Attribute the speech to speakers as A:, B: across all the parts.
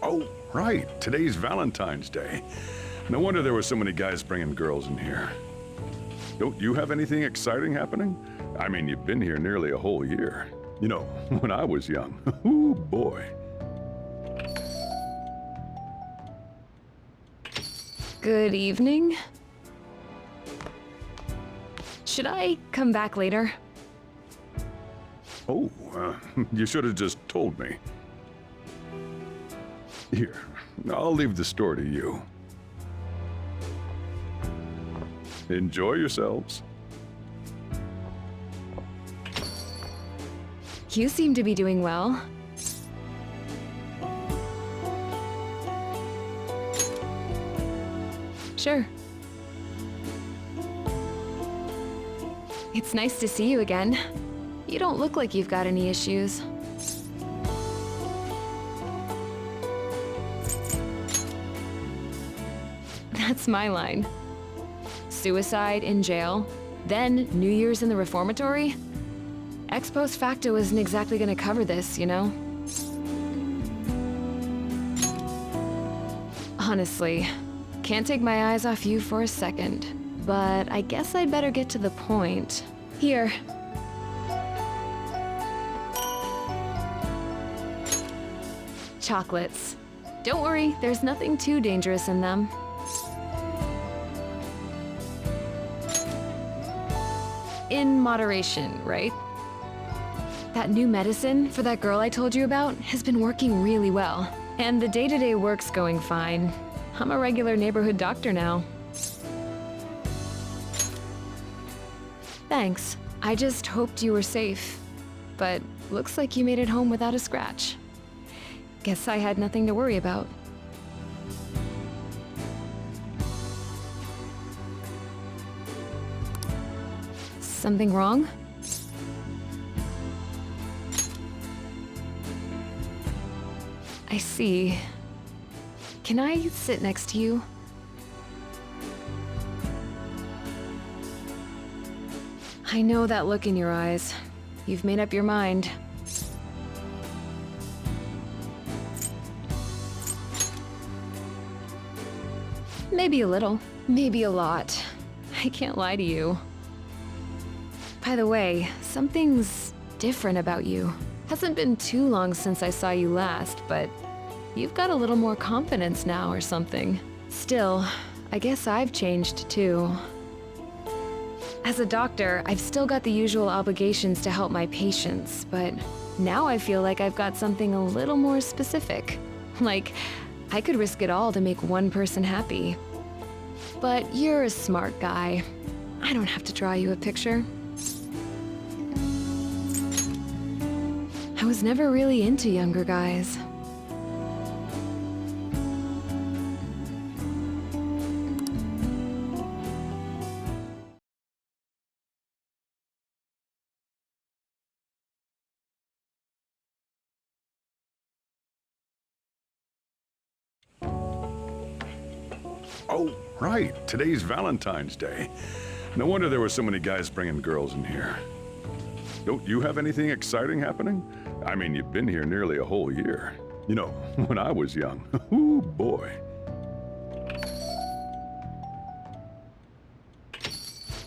A: Oh, right. Today's Valentine's Day. No wonder there were so many guys bringing girls in here. Don't you have anything exciting happening? I mean, you've been here nearly a whole year. You know, when I was young. Ooh, boy.
B: Good evening. Should I come back later?
A: Oh, you should have just told me. Here, I'll leave the store to you. Enjoy yourselves.
B: You seem to be doing well. Sure. It's nice to see you again. You don't look like you've got any issues. That's my line. Suicide in jail, then New Year's in the reformatory? Ex post facto isn't exactly gonna cover this, you know? Honestly, can't take my eyes off you for a second. But I guess I'd better get to the point. Here. Chocolates. Don't worry, there's nothing too dangerous in them. In moderation, right? That new medicine for that girl I told you about has been working really well. And the day-to-day work's going fine. I'm a regular neighborhood doctor now. Thanks. I just hoped you were safe. But looks like you made it home without a scratch. Guess I had nothing to worry about. Something wrong? I see. Can I sit next to you? I know that look in your eyes. You've made up your mind. Maybe a little, maybe a lot. I can't lie to you. By the way, something's different about you. Hasn't been too long since I saw you last, but you've got a little more confidence now or something. Still, I guess I've changed too. As a doctor, I've still got the usual obligations to help my patients, but now I feel like I've got something a little more specific. Like, I could risk it all to make one person happy. But you're a smart guy. I don't have to draw you a picture. I was never really into younger guys.
A: Oh, right. Today's Valentine's Day. No wonder there were so many guys bringing girls in here. Don't you have anything exciting happening? I mean, you've been here nearly a whole year. You know, when I was young. Ooh, boy.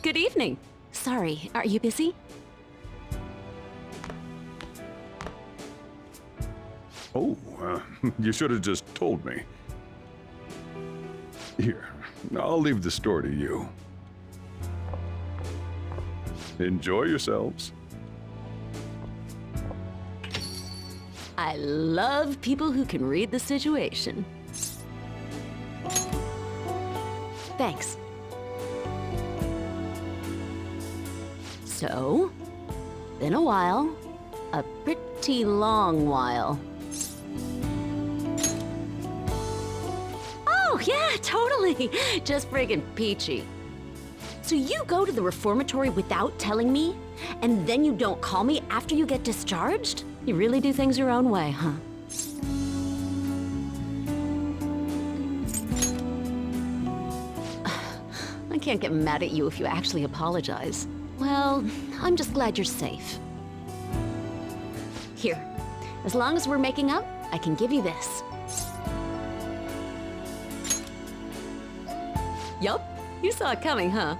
C: Good evening. Sorry, are you busy?
A: Oh, you should have just told me. Here, I'll leave the store to you. Enjoy yourselves.
C: I love people who can read the situation. Thanks. So, been a while. A pretty long while. Oh, yeah, totally. Just friggin' peachy. So you go to the reformatory without telling me? And then you don't call me after you get discharged? You really do things your own way, huh? I can't get mad at you if you actually apologize. Well, I'm just glad you're safe. Here, as long as we're making up, I can give you this. Yup, you saw it coming, huh?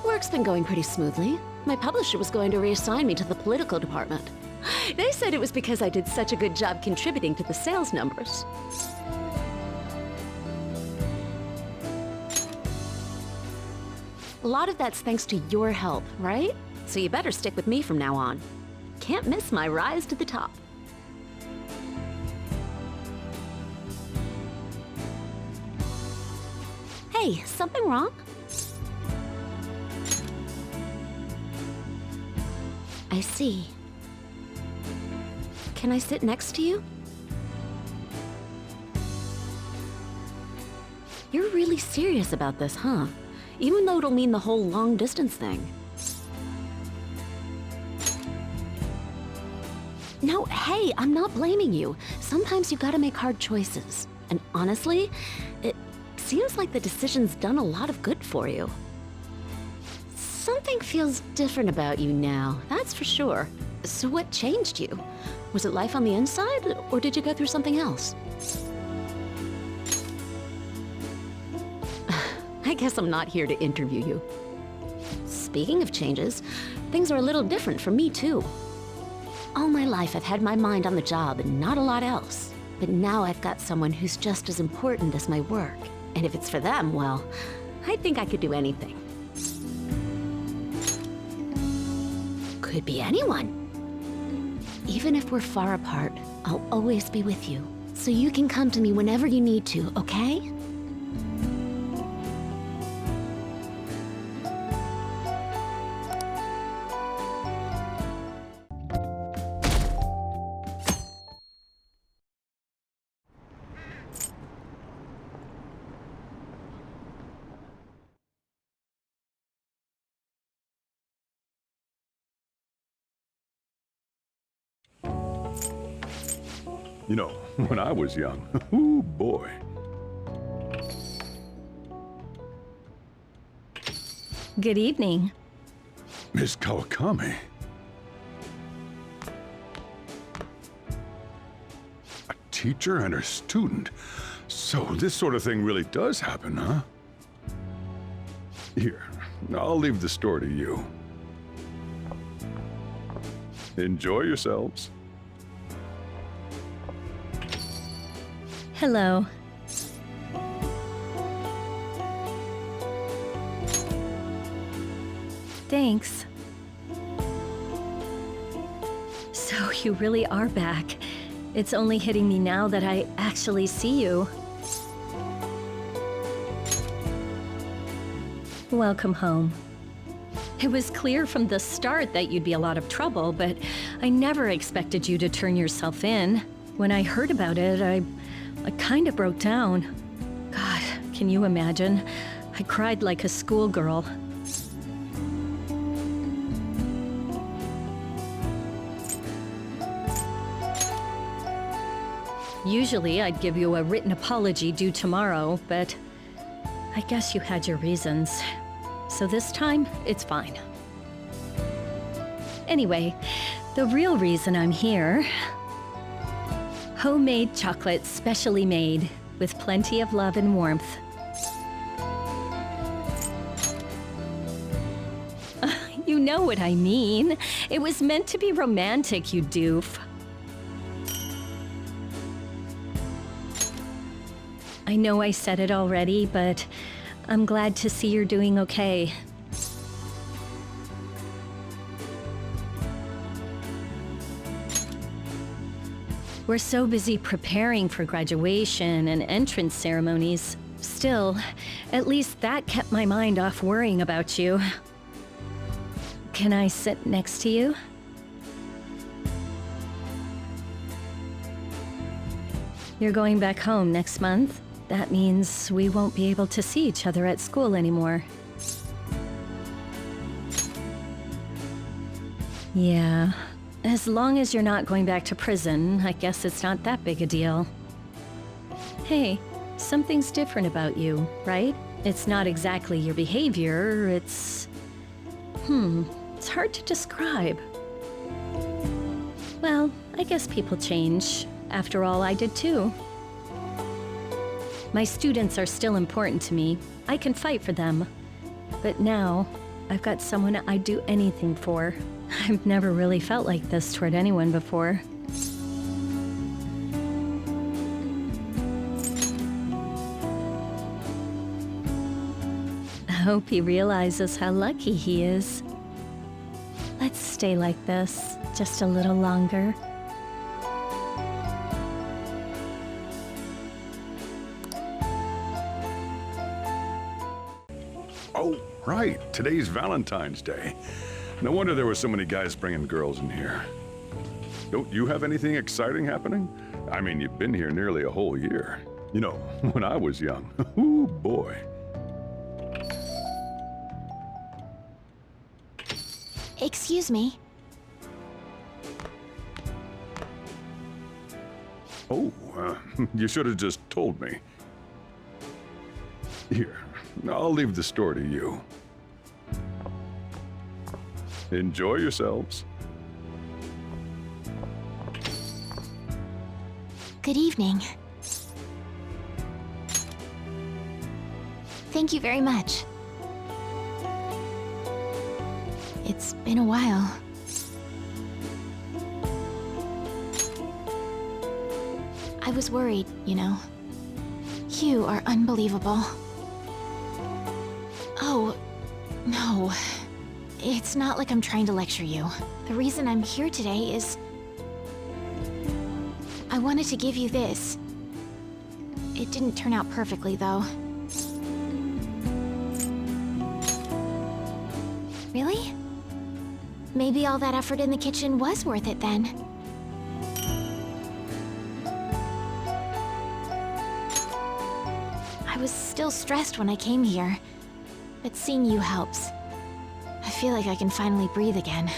C: Work's been going pretty smoothly. My publisher was going to reassign me to the political department. They said it was because I did such a good job contributing to the sales numbers. A lot of that's thanks to your help, right? So you better stick with me from now on. Can't miss my rise to the top. Hey, something wrong? I see. Can I sit next to you? You're really serious about this, huh? Even though it'll mean the whole long-distance thing. No, hey, I'm not blaming you. Sometimes you gotta make hard choices. And honestly, it seems like the decision's done a lot of good for you. Something feels different about you now, that's for sure. So what changed you? Was it life on the inside, or did you go through something else? I guess I'm not here to interview you. Speaking of changes, things are a little different for me too. All my life I've had my mind on the job and not a lot else. But now I've got someone who's just as important as my work. And if it's for them, well, I think I could do anything. Could be anyone. Even if we're far apart, I'll always be with you. So you can come to me whenever you need to, okay?
A: You know, when I was young, ooh boy.
D: Good evening.
A: Miss Kawakami. A teacher and her student. So this sort of thing really does happen, huh? Here, I'll leave the store to you. Enjoy yourselves.
D: Hello. Thanks. So you really are back. It's only hitting me now that I actually see you. Welcome home. It was clear from the start that you'd be a lot of trouble, but I never expected you to turn yourself in. When I heard about it, I kind of broke down. God, can you imagine? I cried like a schoolgirl. Usually I'd give you a written apology due tomorrow, but I guess you had your reasons. So this time, it's fine. Anyway, the real reason I'm here... Homemade chocolate, specially made, with plenty of love and warmth. You know what I mean. It was meant to be romantic, you doof. I know I said it already, but I'm glad to see you're doing okay. We're so busy preparing for graduation and entrance ceremonies. Still, at least that kept my mind off worrying about you. Can I sit next to you? You're going back home next month. That means we won't be able to see each other at school anymore. Yeah. As long as you're not going back to prison, I guess it's not that big a deal. Hey, something's different about you, right? It's not exactly your behavior, it's... it's hard to describe. Well, I guess people change. After all, I did too. My students are still important to me. I can fight for them. But now, I've got someone I'd do anything for. I've never really felt like this toward anyone before. I hope he realizes how lucky he is. Let's stay like this just a little longer.
A: Oh, right. Today's Valentine's Day. No wonder there were so many guys bringing girls in here. Don't you have anything exciting happening? I mean, you've been here nearly a whole year. You know, when I was young. Ooh, boy.
E: Excuse me.
A: Oh, you should have just told me. Here, I'll leave the store to you. Enjoy yourselves.
E: Good evening. Thank you very much. It's been a while. I was worried, you know. You are unbelievable. Oh, no. It's not like I'm trying to lecture you. The reason I'm here today is... I wanted to give you this. It didn't turn out perfectly, though. Really? Maybe all that effort in the kitchen was worth it then. I was still stressed when I came here, but seeing you helps. I feel like I can finally breathe again.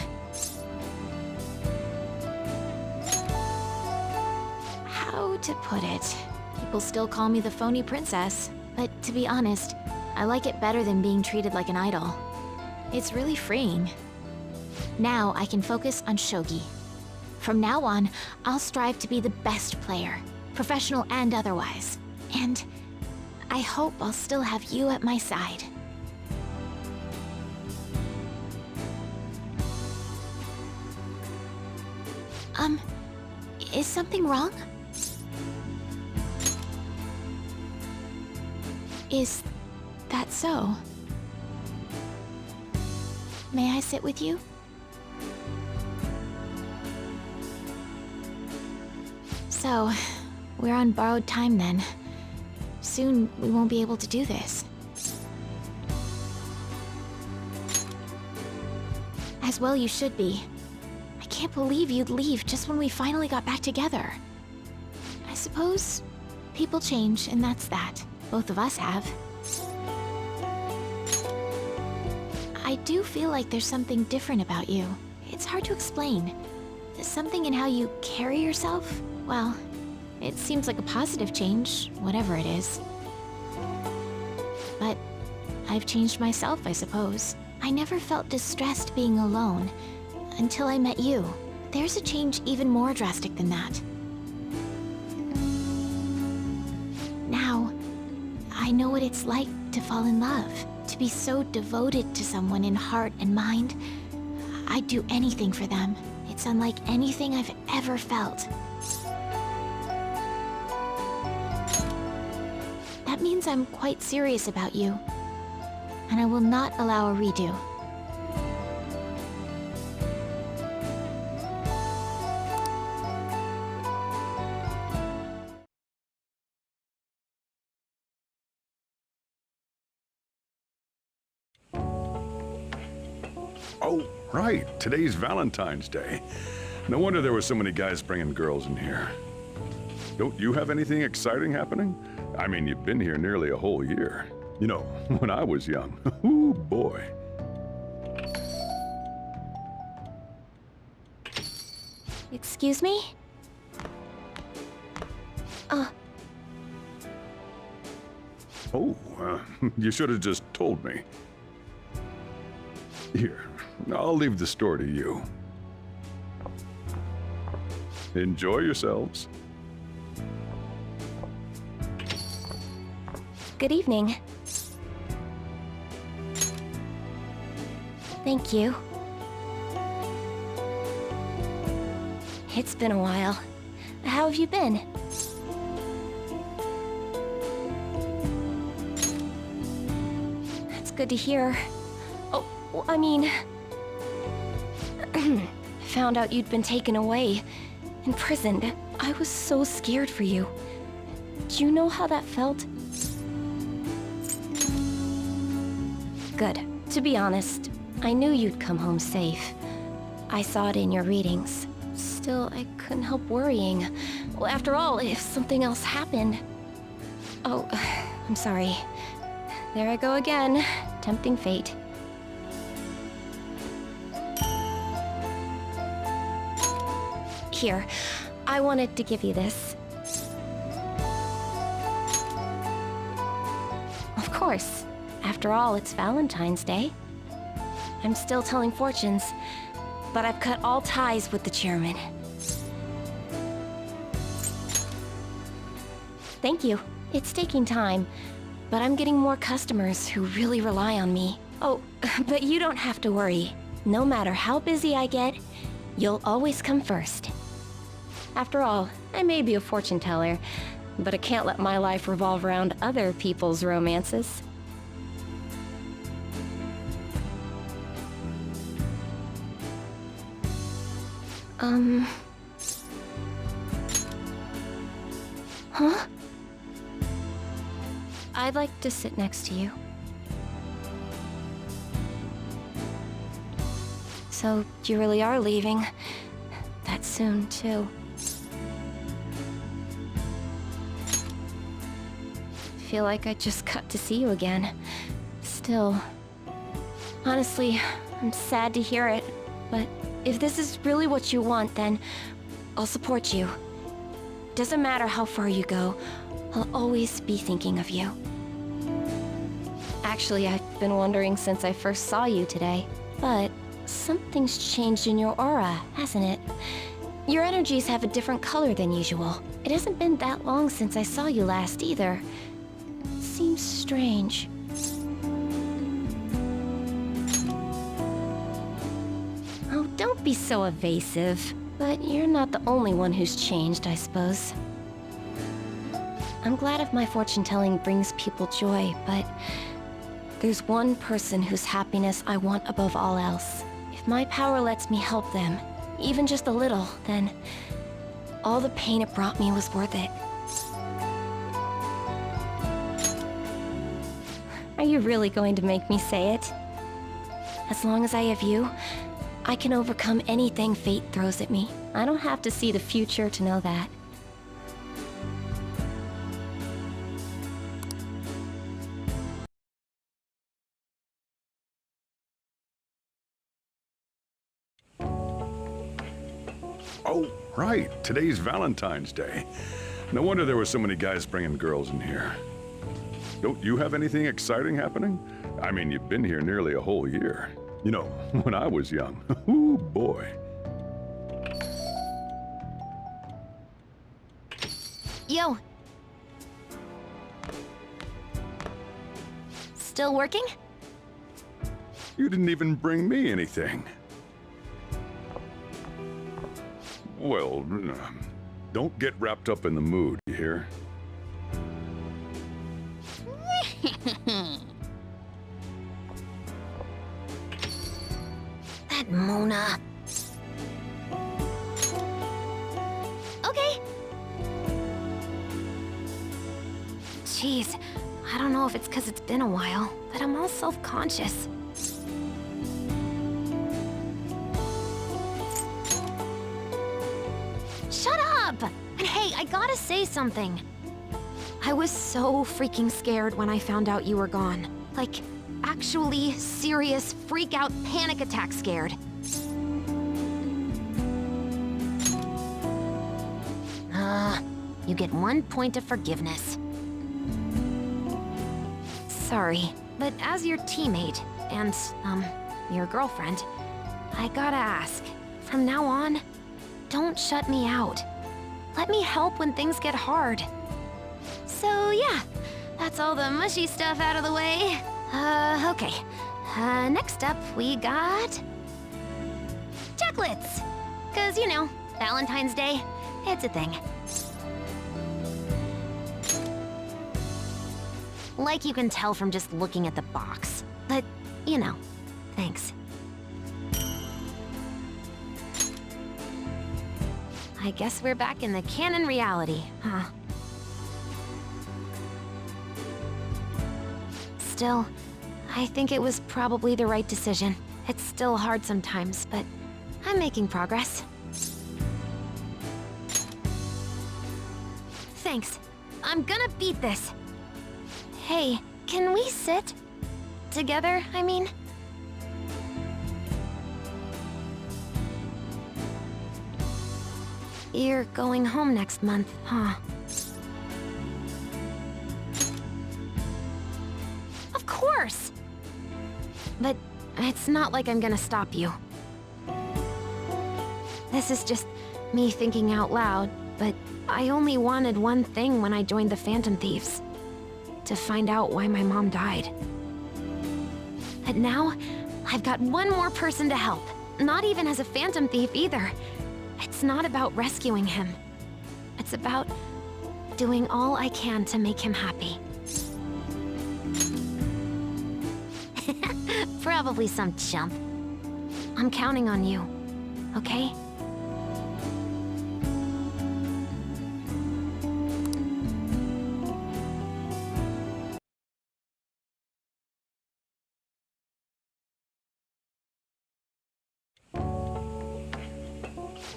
E: How to put it? People still call me the phony princess, but to be honest, I like it better than being treated like an idol. It's really freeing. Now I can focus on shogi. From now on, I'll strive to be the best player, professional and otherwise. And I hope I'll still have you at my side. Is something wrong? Is that so? May I sit with you? So, we're on borrowed time then. Soon we won't be able to do this. As well you should be. I can't believe you'd leave just when we finally got back together. I suppose people change, and that's that. Both of us have. I do feel like there's something different about you. It's hard to explain. There's something in how you carry yourself. Well, it seems like a positive change, whatever it is. But I've changed myself, I suppose. I never felt distressed being alone until I met you. There's a change even more drastic than that. Now, I know what it's like to fall in love, to be so devoted to someone in heart and mind. I'd do anything for them. It's unlike anything I've ever felt. That means I'm quite serious about you, and I will not allow a redo.
A: Oh, right. Today's Valentine's Day. No wonder there were so many guys bringing girls in here. Don't you have anything exciting happening? I mean, you've been here nearly a whole year. You know, when I was young. Ooh, boy.
E: Excuse me?
A: Oh, you should have just told me. Here, I'll leave the store to you. Enjoy yourselves.
F: Good evening. Thank you. It's been a while. How have you been? That's good to hear. Oh, well, I mean... found out you'd been taken away, imprisoned. I was so scared for you. Do you know how that felt? Good. To be honest, I knew you'd come home safe. I saw it in your readings. Still, I couldn't help worrying. Well, after all, if something else happened... Oh, I'm sorry. There I go again. Tempting fate. Here, I wanted to give you this. Of course. After all, it's Valentine's Day. I'm still telling fortunes, but I've cut all ties with the chairman. Thank you. It's taking time, but I'm getting more customers who really rely on me. Oh, but you don't have to worry. No matter how busy I get, you'll always come first. After all, I may be a fortune teller, but I can't let my life revolve around other people's romances. Huh? I'd like to sit next to you. So, you really are leaving. That soon, too. Feel like I just got to see you again. Still. Honestly, I'm sad to hear it, but if this is really what you want, then I'll support you. Doesn't matter how far you go, I'll always be thinking of you. Actually, I've been wondering since I first saw you today, but something's changed in your aura, hasn't it? Your energies have a different color than usual. It hasn't been that long since I saw you last either. Seems strange. Oh, don't be so evasive. But you're not the only one who's changed, I suppose. I'm glad if my fortune-telling brings people joy, but there's one person whose happiness I want above all else. If my power lets me help them, even just a little, then all the pain it brought me was worth it. Are you really going to make me say it? As long as I have you, I can overcome anything fate throws at me. I don't have to see the future to know that.
A: Oh, right. Today's Valentine's Day. No wonder there were so many guys bringing girls in here. Don't you have anything exciting happening? I mean, you've been here nearly a whole year. You know, when I was young. Ooh, boy.
E: Yo. Still working?
A: You didn't even bring me anything. Well, don't get wrapped up in the mood, you hear?
E: That Mona. Okay. Jeez, I don't know if it's because it's been a while, but I'm all self-conscious. Shut up! And hey, I gotta say something. I was so freaking scared when I found out you were gone. Like, actually serious freak-out panic attack scared. You get 1 point of forgiveness. Sorry, but as your teammate and, your girlfriend, I gotta ask, from now on, don't shut me out. Let me help when things get hard. So yeah, That's all the mushy stuff out of the way. Okay. Next up, we got... chocolates! 'Cause, you know, Valentine's Day, it's a thing. Like you can tell from just looking at the box. But, you know, thanks. I guess we're back in the canon reality, huh? Still, I think it was probably the right decision. It's still hard sometimes, but I'm making progress. Thanks. I'm gonna beat this. Hey, can we sit? Together, I mean? You're going home next month, huh? Of course! But it's not like I'm gonna stop you. This is just me thinking out loud, but I only wanted one thing when I joined the Phantom Thieves. To find out why my mom died. But now, I've got one more person to help. Not even as a Phantom Thief either. It's not about rescuing him. It's about doing all I can to make him happy. Probably some chump. I'm counting on you, okay?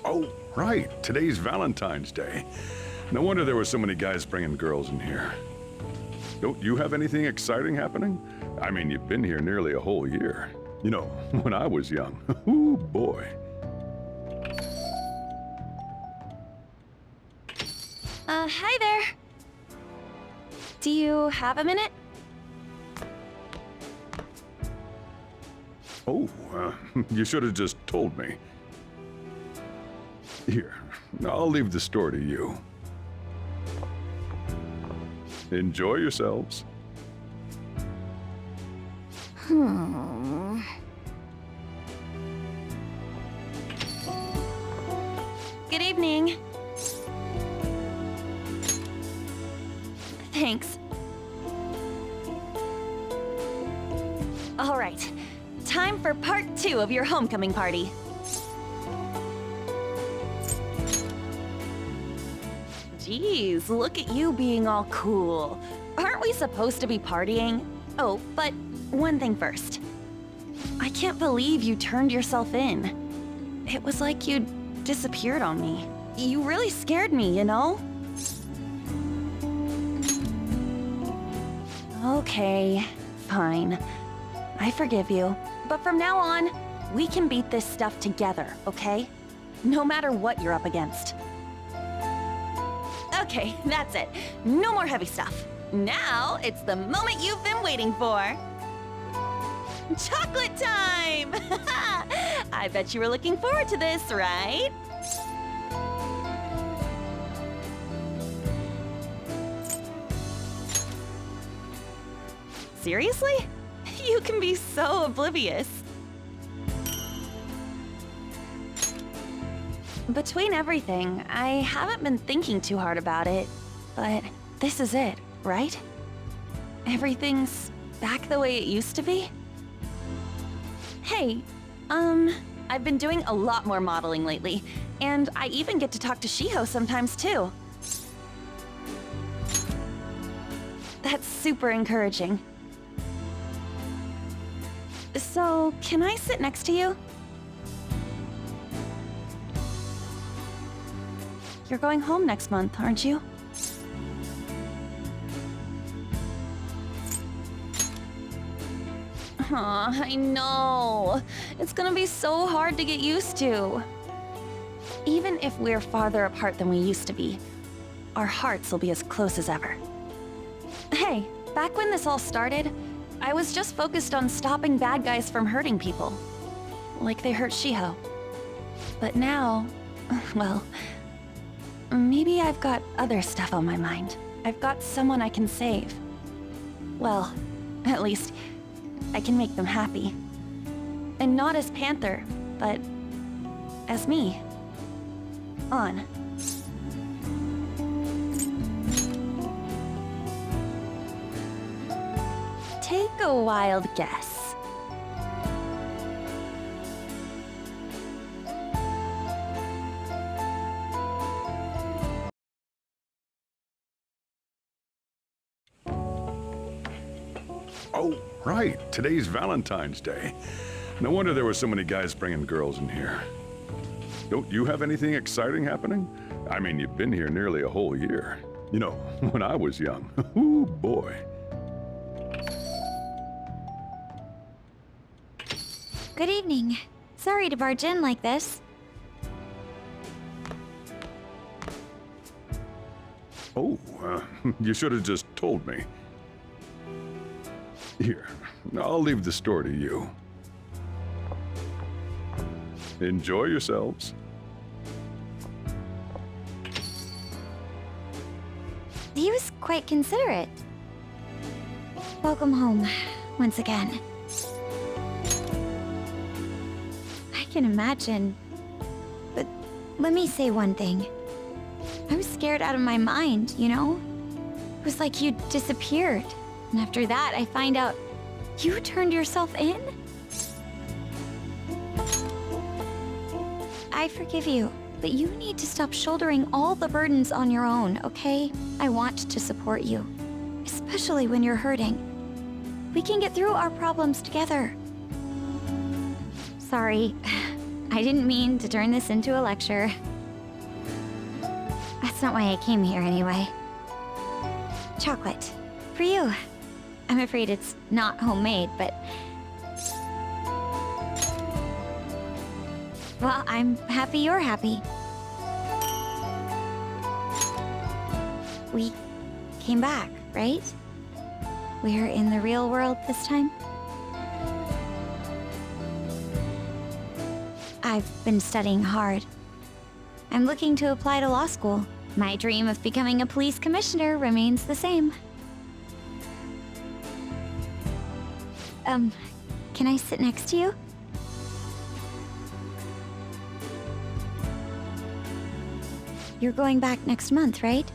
A: Oh, right. Today's Valentine's Day. No wonder there were so many guys bringing girls in here. Don't you have anything exciting happening? I mean, you've been here nearly a whole year. You know, when I was young. Ooh, boy.
G: Hi there. Do you have a minute?
A: Oh, you should have just told me. Here, I'll leave the store to you. Enjoy yourselves.
G: Good evening. Thanks. All right. Time for part 2 of your homecoming party. Geez, look at you being all cool. Aren't we supposed to be partying? Oh, but one thing first. I can't believe you turned yourself in. It was like you disappeared on me. You really scared me, you know? Okay, fine. I forgive you. But from now on, we can beat this stuff together, okay? No matter what you're up against. Okay, that's it. No more heavy stuff. Now, it's the moment you've been waiting for. Chocolate time! I bet you were looking forward to this, right? Seriously? You can be so oblivious. Between everything, I haven't been thinking too hard about it, but this is it, right? Everything's back the way it used to be? Hey, I've been doing a lot more modeling lately, and I even get to talk to Shiho sometimes too. That's super encouraging. So, can I sit next to you? You're going home next month, aren't you? Aw, I know. It's gonna be so hard to get used to. Even if we're farther apart than we used to be, our hearts will be as close as ever. Hey, back when this all started, I was just focused on stopping bad guys from hurting people. Like they hurt Shiho. But now, well, maybe I've got other stuff on my mind. I've got someone I can save. well, at least I can make them happy. And not as Panther, but as me. On. Take a wild guess.
A: Oh, right. Today's Valentine's Day. No wonder there were so many guys bringing girls in here. Don't you have anything exciting happening? I mean, you've been here nearly a whole year. You know, when I was young. Ooh, boy.
E: Good evening. Sorry to barge in like this.
A: Oh, you should have just told me. Here, I'll leave the store to you. Enjoy yourselves.
E: He was quite considerate. Welcome home, once again. I can imagine. But let me say one thing. I was scared out of my mind, you know? It was like you disappeared. And after that, I find out you turned yourself in? I forgive you, but you need to stop shouldering all the burdens on your own, okay? I want to support you, especially when you're hurting. We can get through our problems together. Sorry, I didn't mean to turn this into a lecture. That's not why I came here anyway. Chocolate. For you. I'm afraid it's not homemade, but... Well, I'm happy you're happy. We came back, right? We're in the real world this time? I've been studying hard. I'm looking to apply to law school. My dream of becoming a police commissioner remains the same. Can I sit next to you? You're going back next month, right?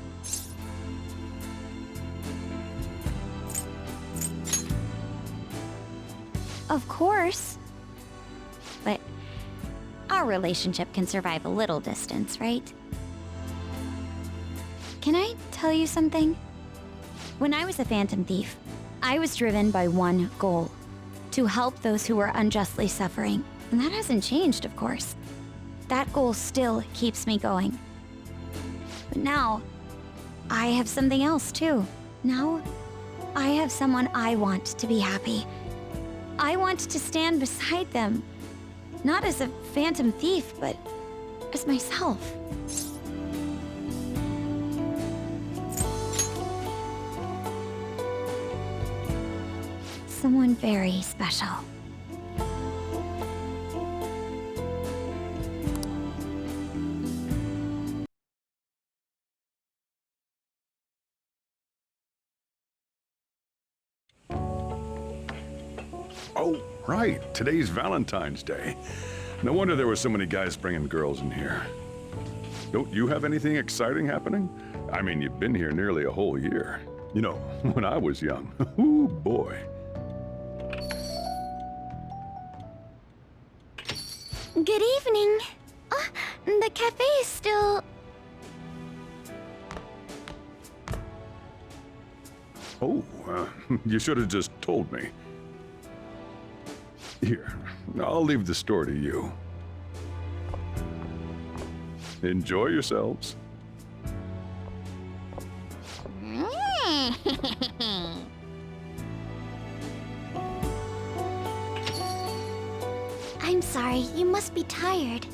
E: Of course. But our relationship can survive a little distance, right? Can I tell you something? When I was a Phantom Thief, I was driven by one goal: to help those who were unjustly suffering. And that hasn't changed, of course. That goal still keeps me going. But now, I have something else too. Now, I have someone I want to be happy. I want to stand beside them. Not as a Phantom Thief, but as myself. Someone very special.
A: Oh, right. Today's Valentine's Day. No wonder there were so many guys bringing girls in here. Don't you have anything exciting happening? I mean, you've been here nearly a whole year. You know, when I was young. Ooh, boy.
E: Good evening. The cafe is still...
A: Oh, you should have just told me. Here, I'll leave the store to you. Enjoy yourselves.
E: I'm sorry, you must be tired.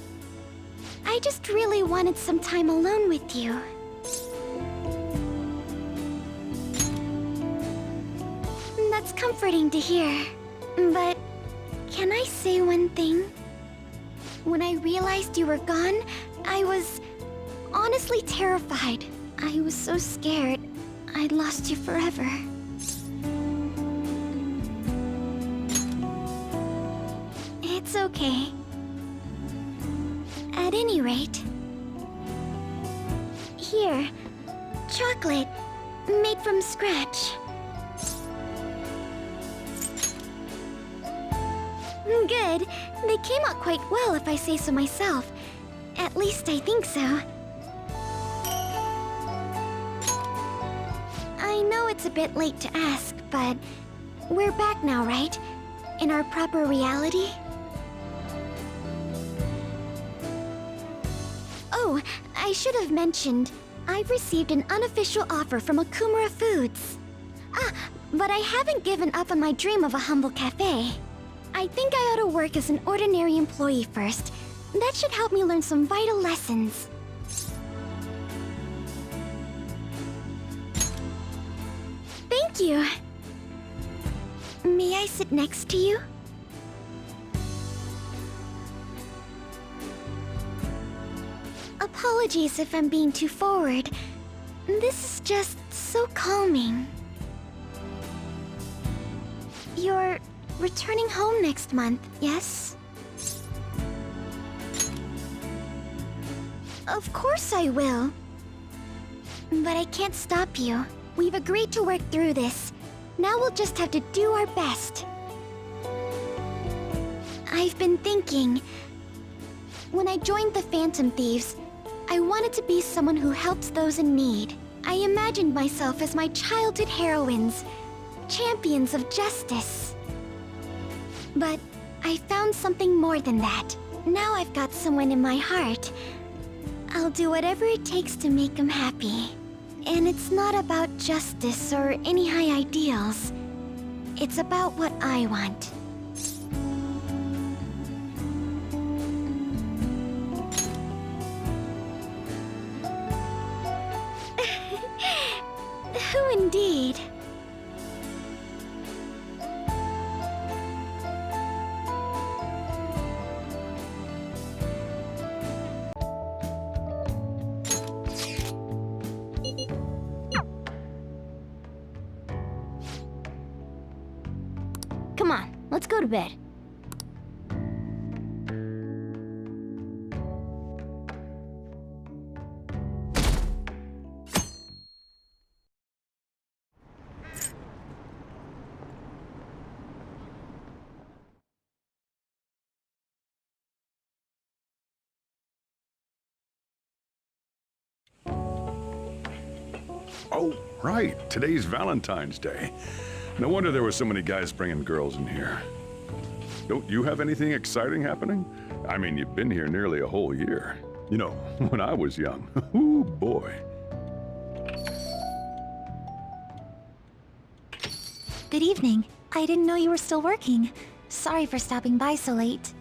E: I just really wanted some time alone with you. That's comforting to hear. But can I say one thing? When I realized you were gone, I was honestly terrified. I was so scared I'd lost you forever.
H: okay. At any rate... Here. Chocolate. Made from scratch. Good. They came out quite well, if I say so myself. At least I think so. I know it's a bit late to ask, but... We're back now, right? In our proper reality? Oh, I should have mentioned, I've received an unofficial offer from Okumura Foods. Ah, but I haven't given up on my dream of a humble cafe. I think I ought to work as an ordinary employee first. That should help me learn some vital lessons. Thank you. May I sit next to you? Apologies if I'm being too forward. This is just so calming. You're returning home next month, yes? Of course I will. But I can't stop you. We've agreed to work through this. Now we'll just have to do our best. I've been thinking... When I joined the Phantom Thieves, I wanted to be someone who helps those in need. I imagined myself as my childhood heroines, champions of justice. But I found something more than that. Now I've got someone in my heart. I'll do whatever it takes to make them happy. And it's not about justice or any high ideals. It's about what I want. Who indeed?
F: Come on, let's go to bed.
A: Oh, right. Today's Valentine's Day. No wonder there were so many guys bringing girls in here. Don't you have anything exciting happening? I mean, you've been here nearly a whole year. You know, when I was young. Ooh, boy.
H: Good evening. I didn't know you were still working. Sorry for stopping by so late.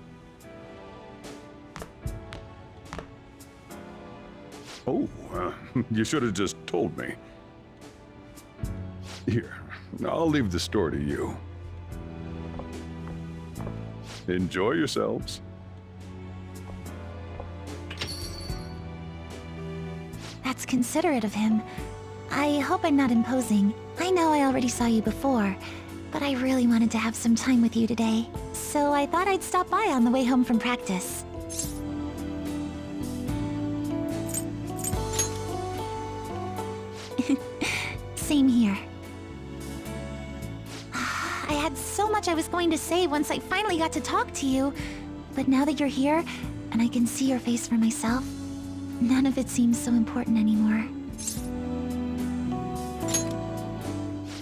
A: Oh, you should have just told me. Here, I'll leave the store to you. Enjoy yourselves.
H: That's considerate of him. I hope I'm not imposing. I know I already saw you before, but I really wanted to have some time with you today. So I thought I'd stop by on the way home from practice. Same here. I had so much I was going to say once I finally got to talk to you. But now that you're here, and I can see your face for myself, none of it seems so important anymore.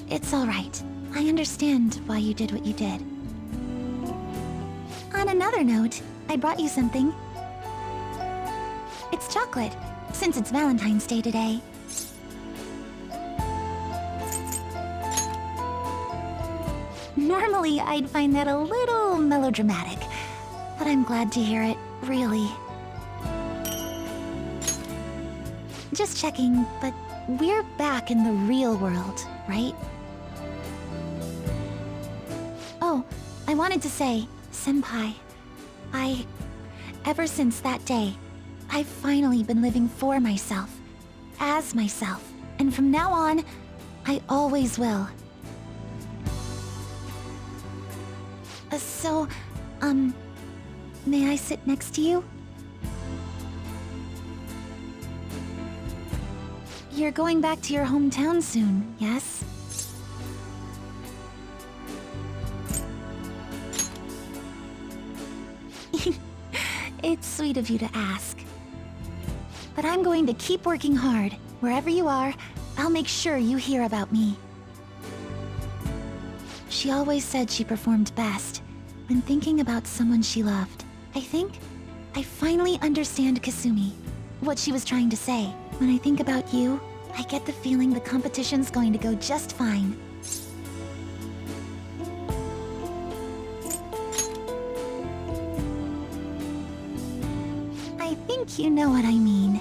H: It's alright. I understand why you did what you did. On another note, I brought you something. It's chocolate, since it's Valentine's Day today. Normally, I'd find that a little melodramatic, but I'm glad to hear it, really. Just checking, but we're back in the real world, right? Oh, I wanted to say, Senpai, ever since that day, I've finally been living for myself, as myself, and from now on, I always will. May I sit next to you? You're going back to your hometown soon, yes? It's sweet of you to ask. But I'm going to keep working hard. Wherever you are, I'll make sure you hear about me. She always said she performed best when thinking about someone she loved. I think I finally understand Kasumi, what she was trying to say. When I think about you, I get the feeling the competition's going to go just fine. I think you know what I mean.